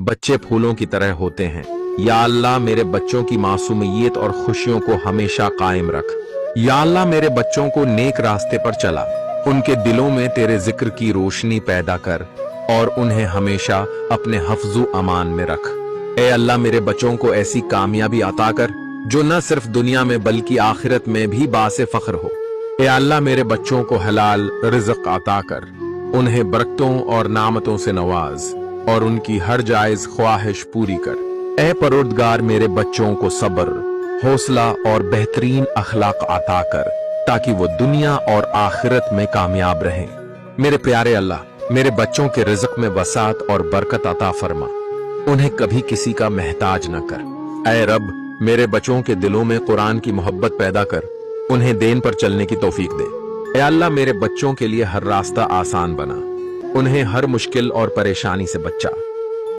बच्चे फूलों की तरह होते हैं। या अल्लाह मेरे बच्चों की मासूमियत और खुशियों को हमेशा कायम रख। या अल्लाह मेरे बच्चों को नेक रास्ते पर चला, उनके दिलों में तेरे जिक्र की रोशनी पैदा कर और उन्हें हमेशा अपने हफ्जु अमान में रख। ए अल्लाह मेरे बच्चों को ऐसी कामयाबी अता कर जो न सिर्फ दुनिया में बल्कि आखिरत में भी बासे फख्र हो। ए अल्लाह मेरे बच्चों को हलाल रिज़्क़ अता कर, उन्हें बरकतों और नामतों से नवाज और उनकी हर जायज ख्वाहिश पूरी कर। ए परवरदिगार मेरे बच्चों को सब्र, हौसला और बेहतरीन अखलाक अता कर ताकि वो दुनिया और आखिरत में कामयाब रहें। मेरे प्यारे अल्लाह मेरे बच्चों के रिज़्क़ में वसात और बरकत अता फरमा, उन्हें कभी किसी का महताज न कर। ऐ रब मेरे बच्चों के दिलों में कुरान की मोहब्बत पैदा कर, उन्हें दीन पर चलने की तौफीक दे। ऐ अल्लाह मेरे बच्चों के लिए हर रास्ता आसान बना, उन्हें हर मुश्किल और परेशानी से बचा।